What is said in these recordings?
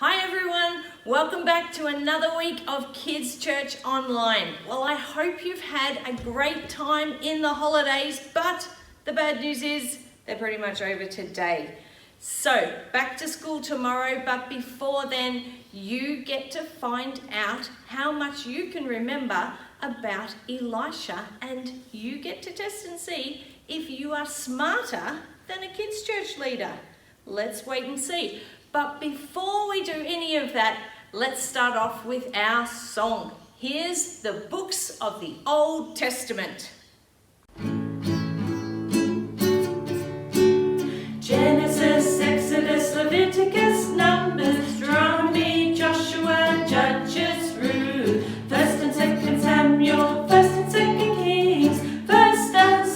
Hi everyone, welcome back to another week of Kids Church Online. Well, I hope you've had a great time in the holidays, but the bad news is they're pretty much over today. So, back to school tomorrow, but before then, you get to find out how much you can remember about Elisha, and you get to test and see if you are smarter than a kids' church leader. Let's wait and see. But before we do any of that, let's start off with our song. Here's the books of the Old Testament. Genesis, Exodus, Leviticus, Numbers, Deuteronomy, Joshua, Judges, Ruth, 1st and 2nd Samuel, 1st and 2nd Kings, 1st and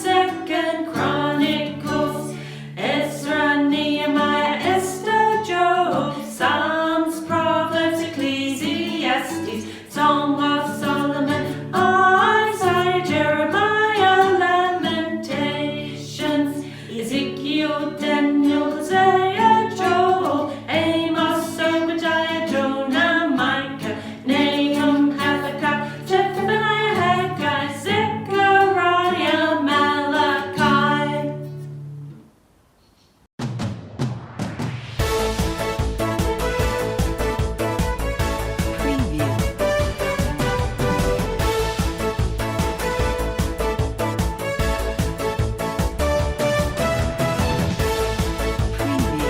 2nd Chronicles, Ezra, Nehemiah, Esther, Job, Psalms, Proverbs, Ecclesiastes, Song of Solomon, Isaiah, Jeremiah, Lamentations, Ezekiel, Daniel, Hosea, Joel, Amos, Obadiah, Jonah, Micah, Nahum, Habakkuk, Zephaniah, Haggai, Zechariah, Malachi. Preview. Preview. Preview.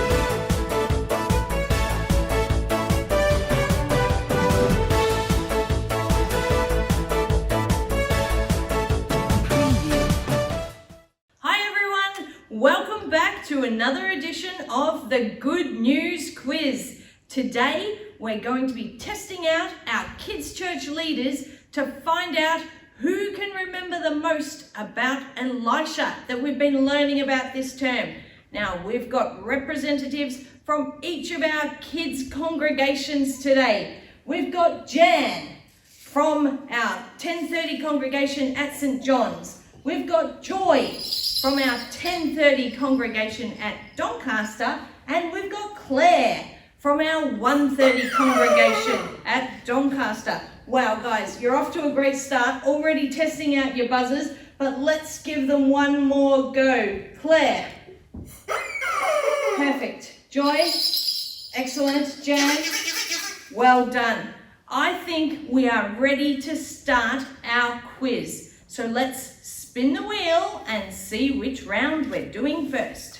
Hi everyone, welcome back to another edition of the Good News Quiz. Today we're going to be testing out our kids' church leaders to find out who can remember the most about Elisha that we've been learning about this term. Now we've got representatives from each of our kids' congregations today. We've got Jan from our 10:30 congregation at St. John's. We've got Joy from our 10:30 congregation at Doncaster, and we've got Claire from our 1:30 congregation at Doncaster. Wow, guys, you're off to a great start, already testing out your buzzers, but let's give them one more go. Claire. Perfect. Joy. Excellent. Jan. Well done. I think we are ready to start our quiz. So let's spin the wheel and see which round we're doing first.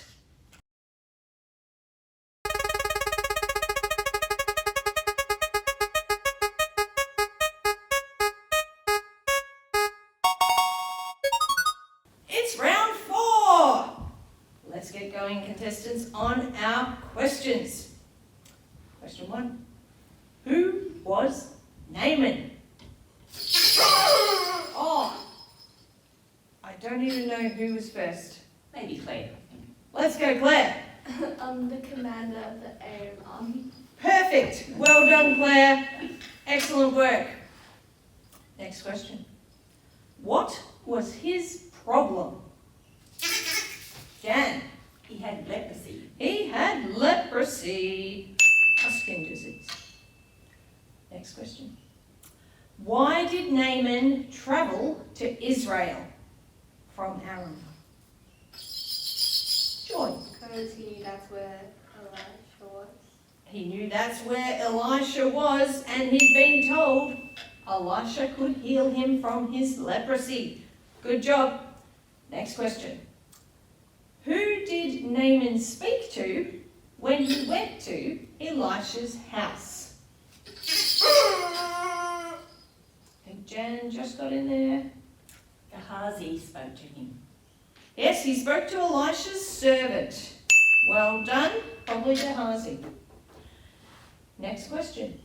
It's round 4. Let's get going, contestants, on our questions. Question 1. Who was Naaman? Oh, I don't even know who was first. Maybe Claire. Let's go, Claire. The commander of the Aram army. Perfect. Well done, Claire. Excellent work. Next question. What was his problem? Jan. He had leprosy. He had leprosy, a skin disease. Next question. Why did Naaman travel to Israel from Aram? Joy. Because he knew that's where Elisha was. He knew that's where Elisha was, and he'd been told Elisha could heal him from his leprosy. Good job. Next question. Who did Naaman speak to when he went to Elisha's house? I think Jan just got in there. Gehazi spoke to him. Yes, he spoke to Elisha's servant. Well done, probably Gehazi. Next question.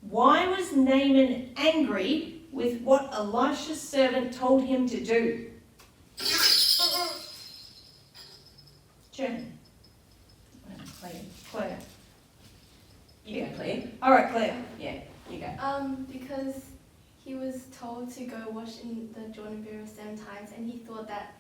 Why was Naaman angry with what Elisha's servant told him to do? Jan. Claire. You go, Claire. All right, Claire. Yeah, you go. Because he was told to go wash in the Jordan River 7 times, and he thought that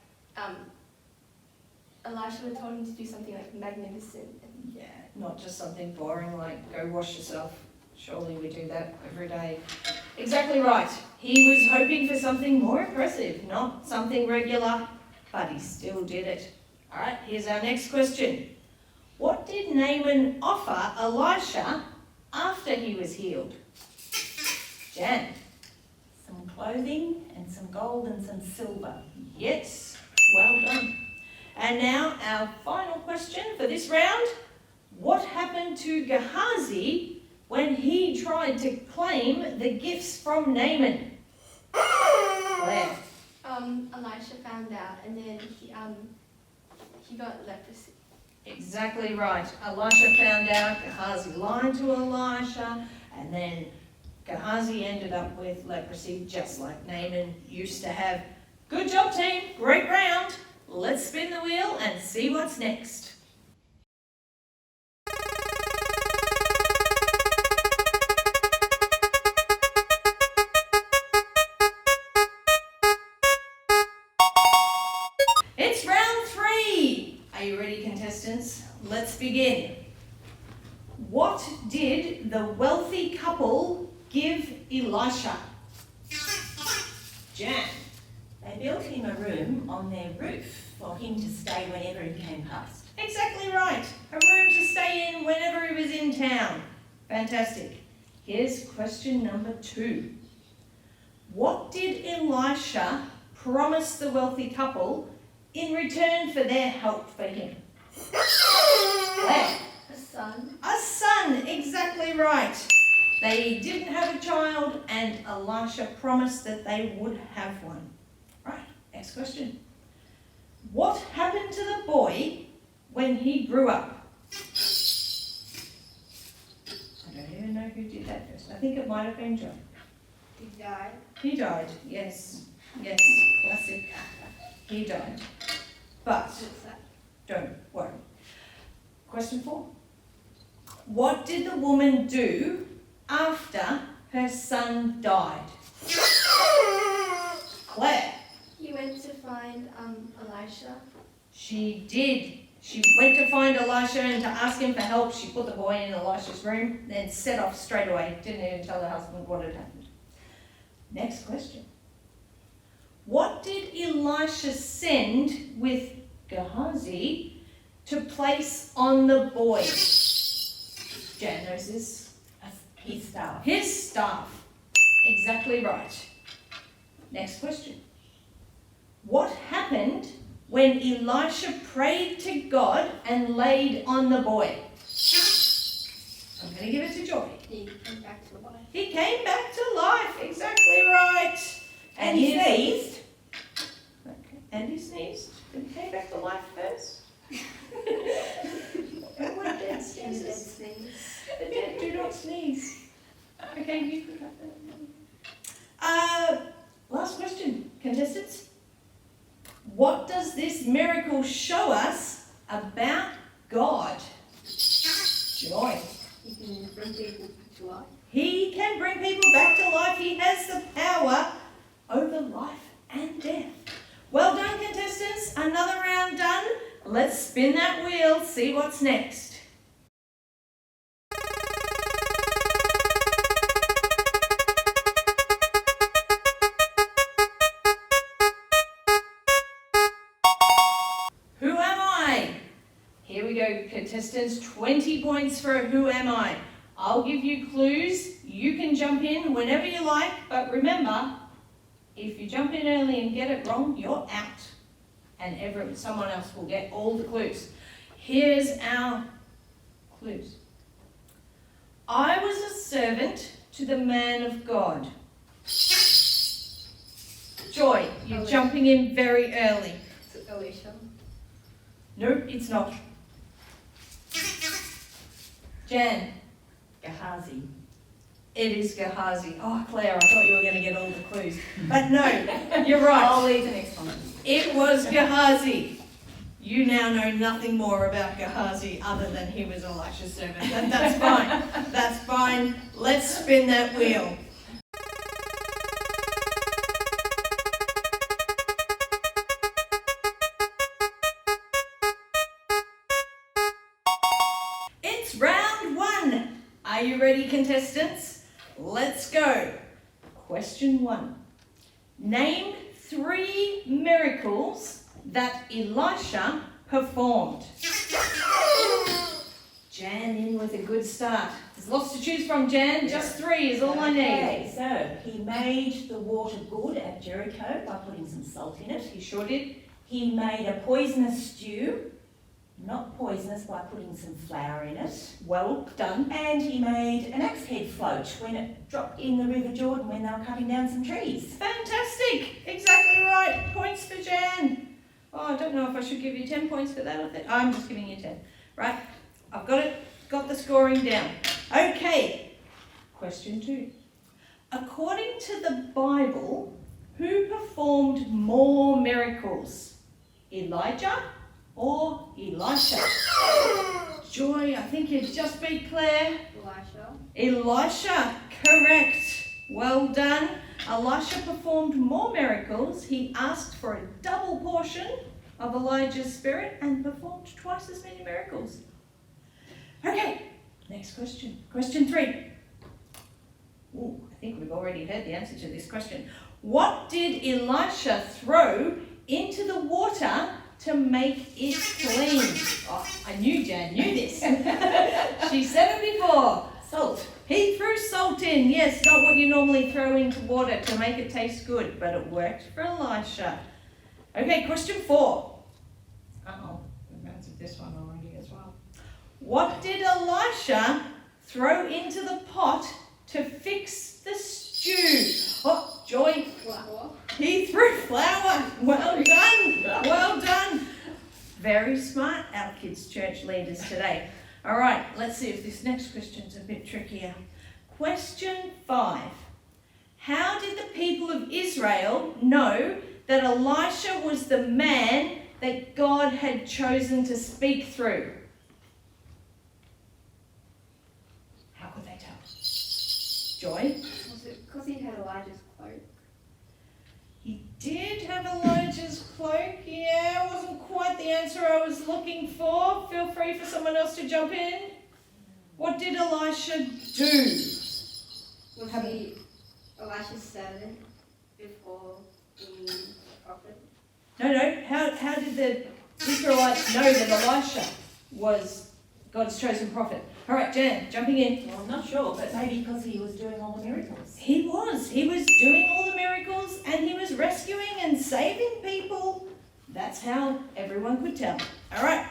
Elisha told him to do something like magnificent. Yeah, not just something boring like go wash yourself. Surely we do that every day. Exactly right. He was hoping for something more impressive, not something regular, but he still did it. All right, here's our next question. What did Naaman offer Elisha after he was healed? Jan. Some clothing and some gold and some silver. Yes, well done. And now our final question for this round. What happened to Gehazi when he tried to claim the gifts from Naaman? Claire. Elisha found out, and then he got leprosy. Exactly right. Elisha found out, Gehazi lied to Elisha, and then Gehazi ended up with leprosy just like Naaman used to have. Good job, team. Great round. Let's spin the wheel and see what's next. It's round 3. Are you ready, contestants? Let's begin. What did the wealthy couple give Elisha? Jan. They built him a room on their roof for him to stay whenever he came past. Exactly right. A room to stay in whenever he was in town. Fantastic. Here's question number 2. What did Elisha promise the wealthy couple in return for their help for him? Claire. A son. A son, exactly right. They didn't have a child and Elisha promised that they would have one. Right, next question. What happened to the boy when he grew up? I don't even know who did that first. I think it might have been John. He died. He died, yes. Yes, classic. He died. But don't worry. Question 4. What did the woman do after her son died? Claire. He went to find Elisha. She did. She went to find Elisha and to ask him for help. She put the boy in Elisha's room, then set off straight away. Didn't even tell her husband what had happened. Next question. What did Elisha send with Gehazi to place on the boy? Jan knows this. His staff. His staff. Exactly right. Next question. What happened when Elisha prayed to God and laid on the boy? I'm going to give it to Joy. He came back to life. He came back to life. Exactly right. And he sneezed. Okay. And he sneezed. But he came back to life first. Everyone dead And sneezes. sneeze. The dead do not sneeze. Okay, you put up that. Last question, contestants. What does this miracle show us about God? Joy. He can bring people to life. He can bring people back to life. He has the power over life and death. Well done, contestants. Another round done. Let's spin that wheel, see what's next. Who am I? Here we go, contestants. 20 points for who am I. I'll give you clues. You can jump in whenever you like, but remember, if you jump in early and get it wrong, you're out. And someone else will get all the clues. Here's our clues. I was a servant to the man of God. Joy, you're Elisha. jumping in very early. It's Elisha. Nope, it's not. Jan, Gehazi. it is Gehazi. Oh, Claire, I thought you were going to get all the clues. But no, you're right. I'll leave the next one. It was Gehazi. You now know nothing more about Gehazi other than he was Elisha's servant. And that's fine. That's fine. Let's spin that wheel. Are you ready, contestants? Let's go. Question 1. Name 3 miracles that Elisha performed. Jan in with a good start. There's lots to choose from, Jan. Just 3 is all I need. Okay, so he made the water good at Jericho by putting some salt in it. He sure did. He made a poisonous stew, not poisonous, by putting some flour in it. Well done. And he made an axe head float when it dropped in the River Jordan when they were cutting down some trees. Fantastic. Exactly right. Points for Jan. Oh, I don't know if I should give you 10 points for that. I'm just giving you 10. Right. I've got it. Got the scoring down. Okay. Question 2. According to the Bible, who performed more miracles? Elijah or Elisha? Joy, I think you just beat Claire. Elisha, correct. Well done. Elisha performed more miracles. He asked for a double portion of Elijah's spirit and performed twice as many miracles. Okay, next question. Question 3. Ooh, I think we've already heard the answer to this question. What did Elisha throw into the water to make it clean? Oh, I knew Jan knew this. She said it before. Salt. He threw salt in. Yes, not what you normally throw into water to make it taste good, but it worked for Elisha. Okay, question 4. Uh-oh, we've answered this one already as well. What did Elisha throw into the pot to fix the stew? Oh, Joy. Flour. He threw flour. Well done. Well done. Very smart, our kids' church leaders today. All right, let's see if this next question's a bit trickier. Question 5. How did the people of Israel know that Elisha was the man that God had chosen to speak through? How could they tell? Joy? Was it because he had Elijah's cloak? He did have Elijah's cloak. Yeah, wasn't quite the answer I was looking for. Feel free for someone else to jump in. What did Elisha do? Was he Elisha's servant before being a prophet? No. How did the Israelites know that Elisha was God's chosen prophet? All right, Jan, jumping in. Well, I'm not sure, but maybe because he was doing all the miracles. He was doing all the miracles and he was rescuing and saving people. That's how everyone could tell. All right,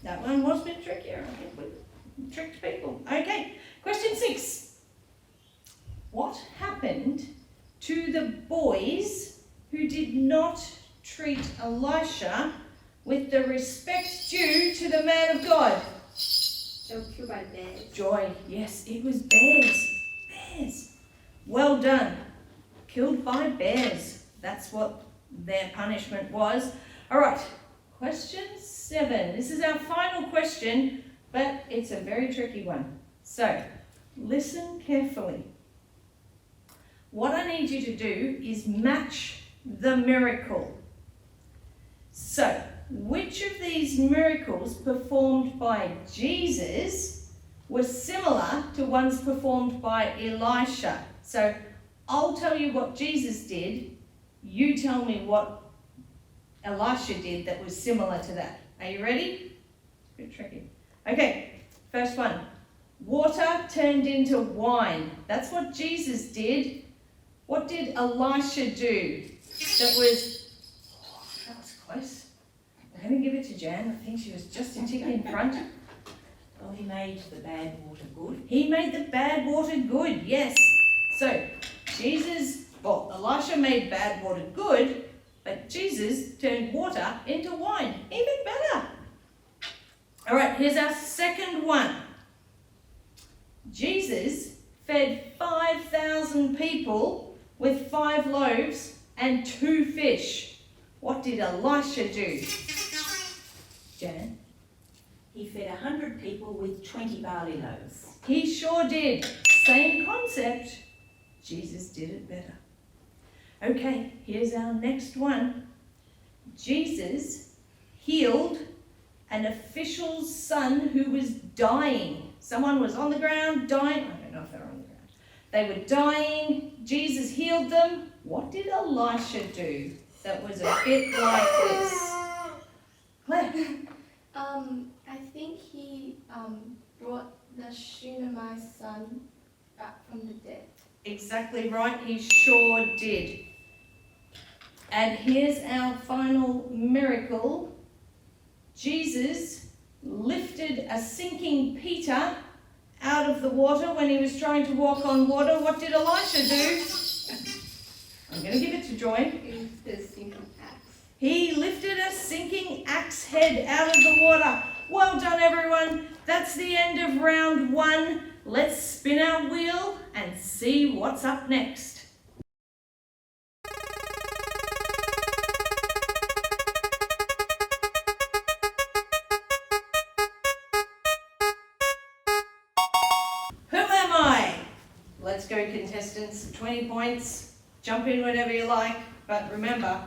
that one was a bit trickier. I think we tricked people. Okay, question 6. What happened to the boys who did not treat Elisha with the respect due to the man of God? They were killed by bears. Joy, yes, it was bears. Bears. Well done. Killed by bears. That's what their punishment was. All right, question 7. This is our final question, but it's a very tricky one. So, listen carefully. What I need you to do is match the miracle. So, which of these miracles performed by Jesus were similar to ones performed by Elisha? So I'll tell you what Jesus did. You tell me what Elisha did that was similar to that. Are you ready? It's a bit tricky. Okay, first one. Water turned into wine. That's what Jesus did. What did Elisha do? That was close. I'm going to give it to Jan. I think she was just a tick in front. Well, he made the bad water good. He made the bad water good, yes. So, Elisha made bad water good, but Jesus turned water into wine. Even better. All right, here's our second one. Jesus fed 5,000 people with 5 loaves and 2 fish. What did Elisha do? Jan? He fed 100 people with 20 barley loaves. He sure did. Same concept. Jesus did it better. Okay, here's our next one. Jesus healed an official's son who was dying. Someone was on the ground, dying. I don't know if they were on the ground. They were dying. Jesus healed them. What did Elisha do that was a bit like this? Claire? I think he brought the Shunammite's son back from the dead. Exactly right, he sure did. And here's our final miracle. Jesus lifted a sinking Peter out of the water when he was trying to walk on water. What did Elisha do? I'm going to give it to Joy. He lifted a sinking axe head out of the water. Well done, everyone. That's the end of round 1. Let's spin our wheel and see what's up next. Who am I? Let's go, contestants. 20 points. Jump in whenever you like. But remember,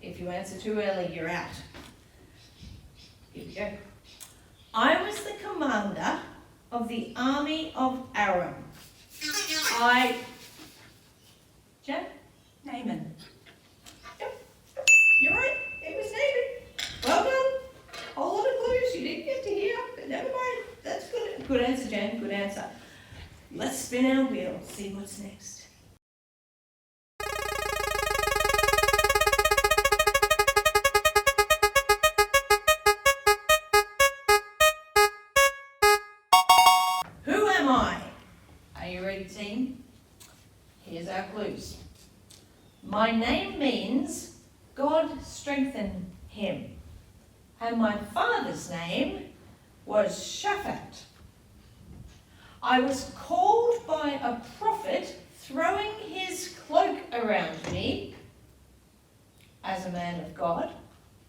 if you answer too early, you're out. Here we go. I was the commander of the army of Aram. Jen? Naaman. Yep. You're right. It was Naaman. Well done. Whole lot of clues you didn't get to hear, but never mind. That's good. Good answer, Jen. Good answer. Let's spin our wheel. See what's next. Who am I? Are you ready, team? Here's our clues. My name means God strengthened him. And my father's name was Shaphat. I was called by a prophet throwing his cloak around me. As a man of God,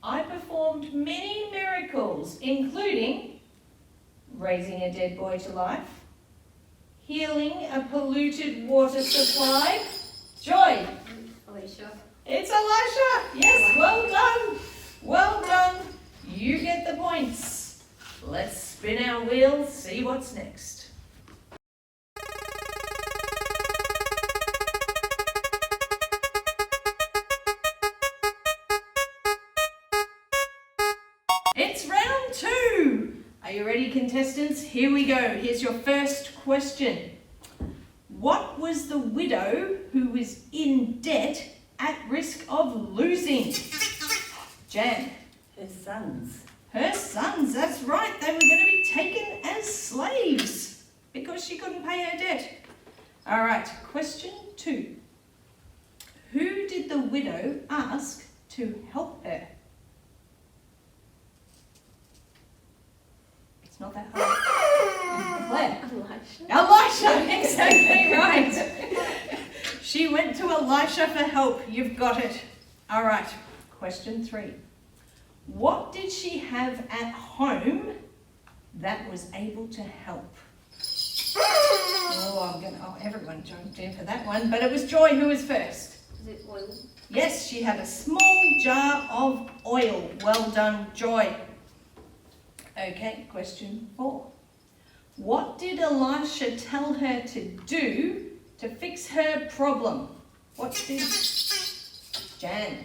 I performed many miracles, including raising a dead boy to life, healing a polluted water supply. Joy. Elisha. It's Elisha. Yes, well done. Well done. You get the points. Let's spin our wheel, see what's next. It's round 2. Are you ready, contestants? Here we go. Here's your first question. What was the widow who was in debt at risk of losing? Jan. Her sons. Her sons, that's right. They were going to be taken as slaves because she couldn't pay her debt. All right, question 2. Who did the widow ask to help her? It's not that hard. Claire. Elisha, exactly right. She went to Elisha for help. You've got it. All right, question 3. What did she have at home that was able to help? Everyone jumped in for that one, but it was Joy who was first. Is it oil? Yes, she had a small jar of oil. Well done, Joy. Okay, question 4. What did Elisha tell her to do to fix her problem? What did Jan?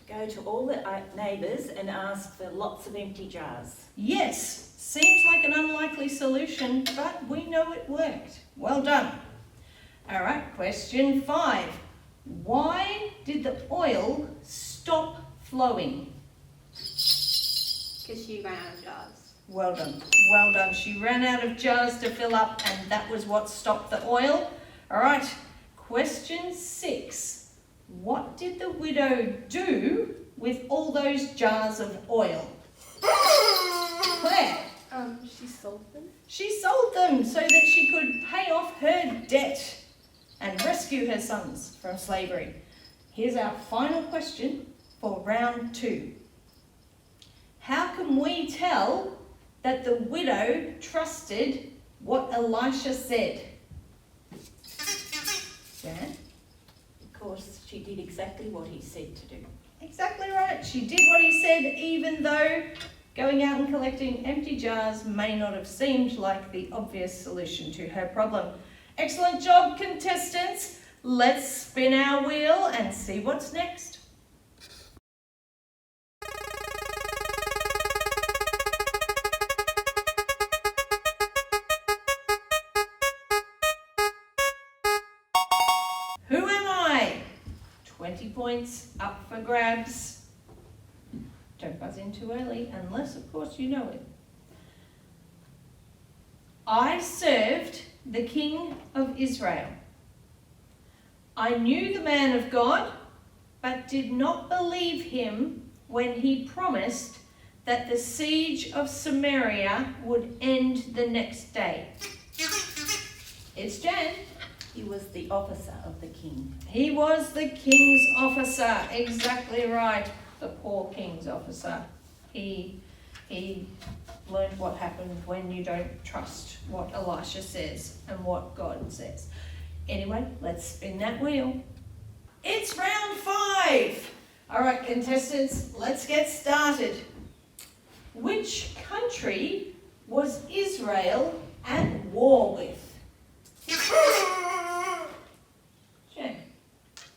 Go to all the neighbours and ask for lots of empty jars. Yes, seems like an unlikely solution, but we know it worked. Well done. All right, question 5. Why did the oil stop flowing? Because she ran out of jars. Well done. Well done. She ran out of jars to fill up, and that was what stopped the oil. All right, question 6. What did the widow do with all those jars of oil? Claire. She sold them. She sold them so that she could pay off her debt and rescue her sons from slavery. Here's our final question for round 2. How can we tell that the widow trusted what Elisha said? Jan? Of course, she did exactly what he said to do. Exactly right. She did what he said, even though, Going out and collecting empty jars may not have seemed like the obvious solution to her problem. Excellent job, contestants. Let's spin our wheel and see what's next. Who am I? 20 points up for grabs. Don't buzz in too early, unless, of course, you know it. I served the king of Israel. I knew the man of God, but did not believe him when he promised that the siege of Samaria would end the next day. It's Jan. He was the officer of the king. He was the king's officer, exactly right. The poor king's officer. He learned what happens when you don't trust what Elisha says and what God says. Anyway, let's spin that wheel. It's round 5. All right, contestants, let's get started. Which country was Israel at war with? Jen.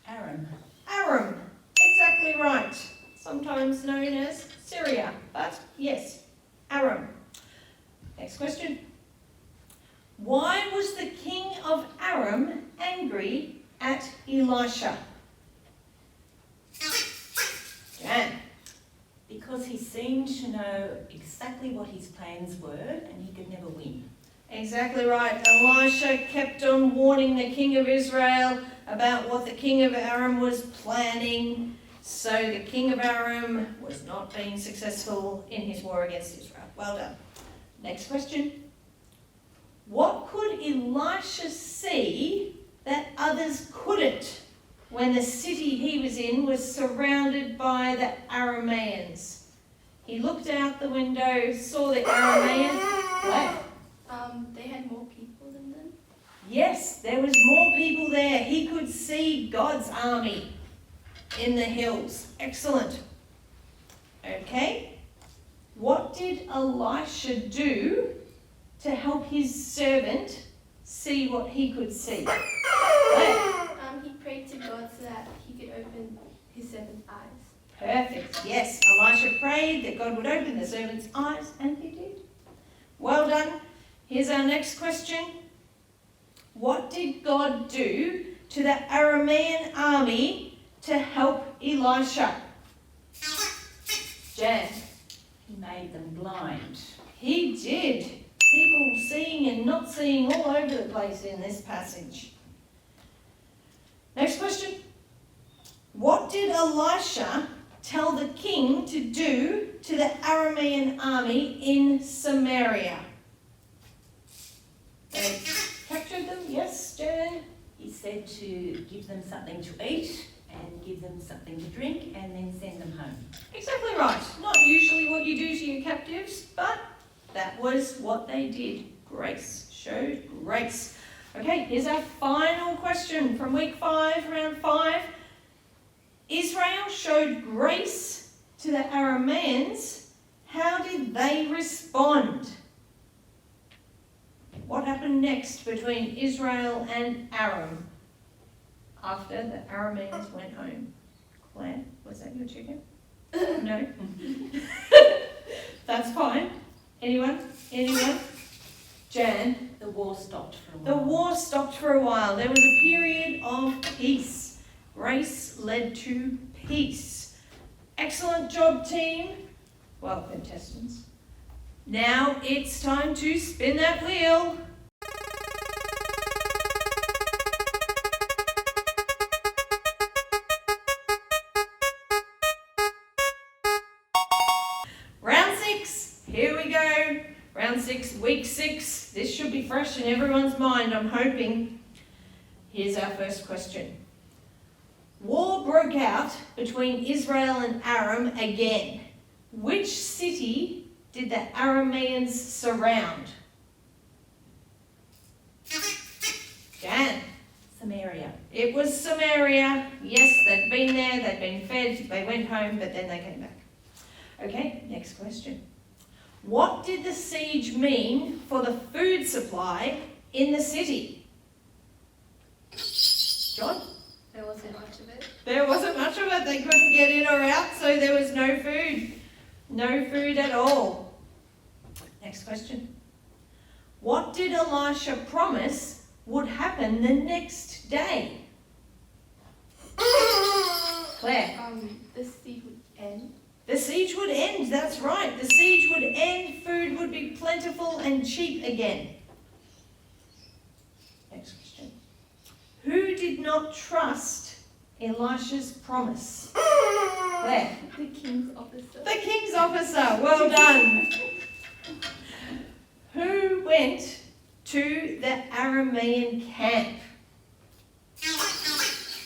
Aram. Aram. Exactly right. Sometimes known as Syria, but yes, Aram. Next question. Why was the king of Aram angry at Elisha? Jan. Because he seemed to know exactly what his plans were and he could never win. Exactly right. Elisha kept on warning the king of Israel about what the king of Aram was planning. So the king of Aram was not being successful in his war against Israel. Well done. Next question. What could Elisha see that others couldn't when the city he was in was surrounded by the Arameans? He looked out the window, saw the Arameans. Wow. They had more people than them. Yes, there was more people there. He could see God's army in the hills. Excellent. Okay. What did Elisha do to help his servant see what he could see? Wow. He prayed to God so that he could open his servant's eyes. Perfect. Yes, Elisha prayed that God would open the servant's eyes, and he did. Well done. Here's our next question. What did God do to the Aramean army to help Elisha? Jan. He made them blind. He did. People seeing and not seeing all over the place in this passage. Next question. What did Elisha tell the king to do to the Aramean army in Samaria? They captured them, yes, Jan? He said to give them something to eat and give them something to drink and then send them home. Exactly right. Not usually what you do to your captives, but that was what they did. Grace. Showed grace. Okay, here's our final question from week 5, round 5. Israel showed grace to the Arameans. How did they respond? What happened next between Israel and Aram after the Arameans went home? Claire, was that your chicken? No? That's fine. Anyone? Anyone? Jan? The war stopped for a while. The war stopped for a while. There was a period of peace. Grace led to peace. Excellent job, team. Well, contestants. Now it's time to spin that wheel. Round 6. Here we go. Round 6, week 6. This should be fresh in everyone's mind, I'm hoping. Here's our first question. War broke out between Israel and Aram again. Which city did the Arameans surround? Jan. Samaria. It was Samaria. Yes, they'd been there, they'd been fed, they went home, but then they came back. Okay, next question. What did the siege mean for the food supply in the city? John? There wasn't much of it. There wasn't much of it. They couldn't get in or out, so there was no food. No food at all. Next question. What did Elisha promise would happen the next day? Claire? The siege would end. The siege would end, that's right. The siege would end, food would be plentiful and cheap again. Next question. Who did not trust Elisha's promise? Claire? The king's officer. The king's officer, well done. Who went to the Aramean camp?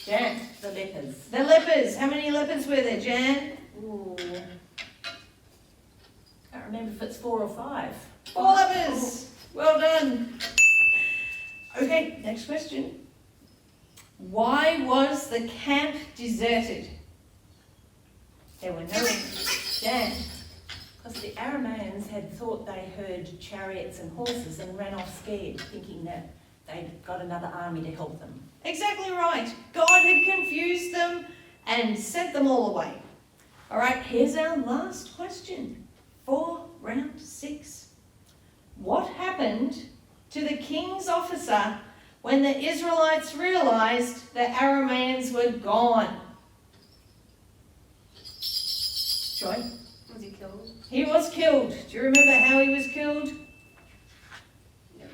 Jan? The lepers. The lepers. How many lepers were there, Jan? Ooh. Can't remember if it's 4 or 5. 4 lepers. Well done. Okay, next question. Why was the camp deserted? There were no... Jan? Because the Arameans had thought they heard chariots and horses and ran off scared, thinking that they'd got another army to help them. Exactly right. God had confused them and sent them all away. All right, here's our last question for round 6. What happened to the king's officer when the Israelites realized the Arameans were gone? Joy? Was he killed? He was killed. Do you remember how he was killed? No.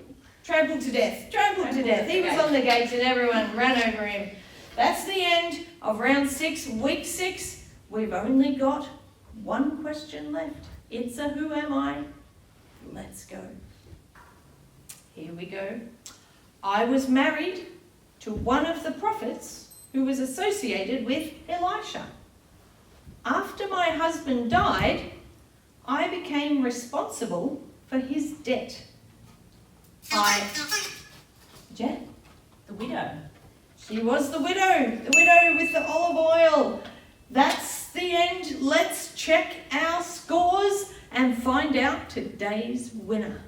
Trampled to death. Trampled to death. He was on the gate and everyone ran over him. That's the end of round 6, week 6. We've only got one question left. It's a who am I? Let's go. Here we go. I was married to one of the prophets who was associated with Elisha. After my husband died, I became responsible for his debt. Jen? The widow. She was the widow with the olive oil. That's the end. Let's check our scores and find out today's winner.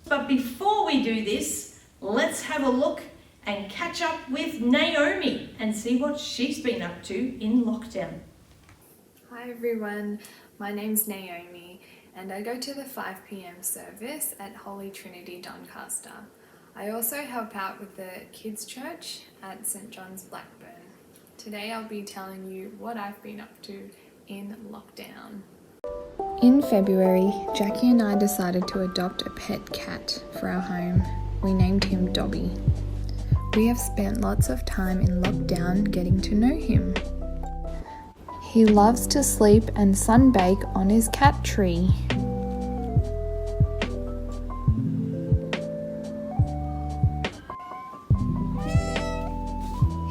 But before we do this, let's have a look and catch up with Naomi and see what she's been up to in lockdown. Hi everyone, my name's Naomi and I go to the 5 p.m. service at Holy Trinity Doncaster. I also help out with the kids' church at St. John's Blackburn. Today I'll be telling you what I've been up to in lockdown. In February, Jackie and I decided to adopt a pet cat for our home. We named him Dobby. We have spent lots of time in lockdown getting to know him. He loves to sleep and sunbake on his cat tree.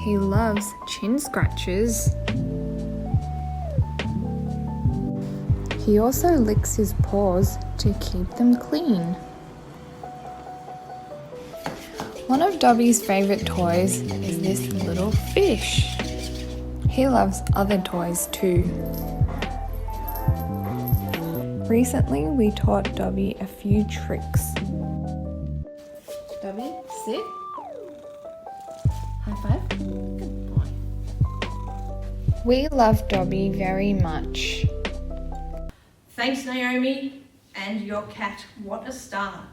He loves chin scratches. He also licks his paws to keep them clean. One of Dobby's favourite toys is this little fish. He loves other toys too. Recently, we taught Dobby a few tricks. Dobby, sit. High five. Good boy. We love Dobby very much. Thanks, Naomi, and your cat. What a star.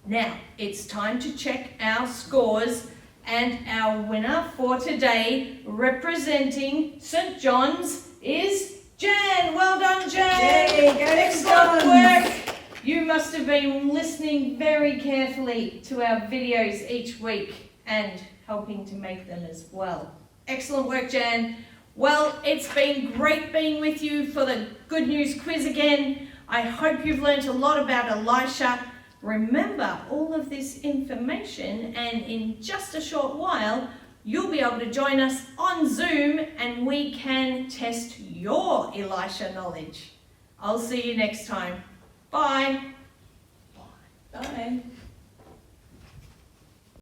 Now, it's time to check our scores, and our winner for today, representing St. John's, is Jan. Well done, Jan. Yay, go Excellent John's. work. You must have been listening very carefully to our videos each week and helping to make them as well. Excellent work, Jan. Well, it's been great being with you for the Good News quiz again. I hope you've learnt a lot about Elisha. Remember all of this information, and in just a short while, you'll be able to join us on Zoom and we can test your Elisha knowledge. I'll see you next time. Bye. Bye.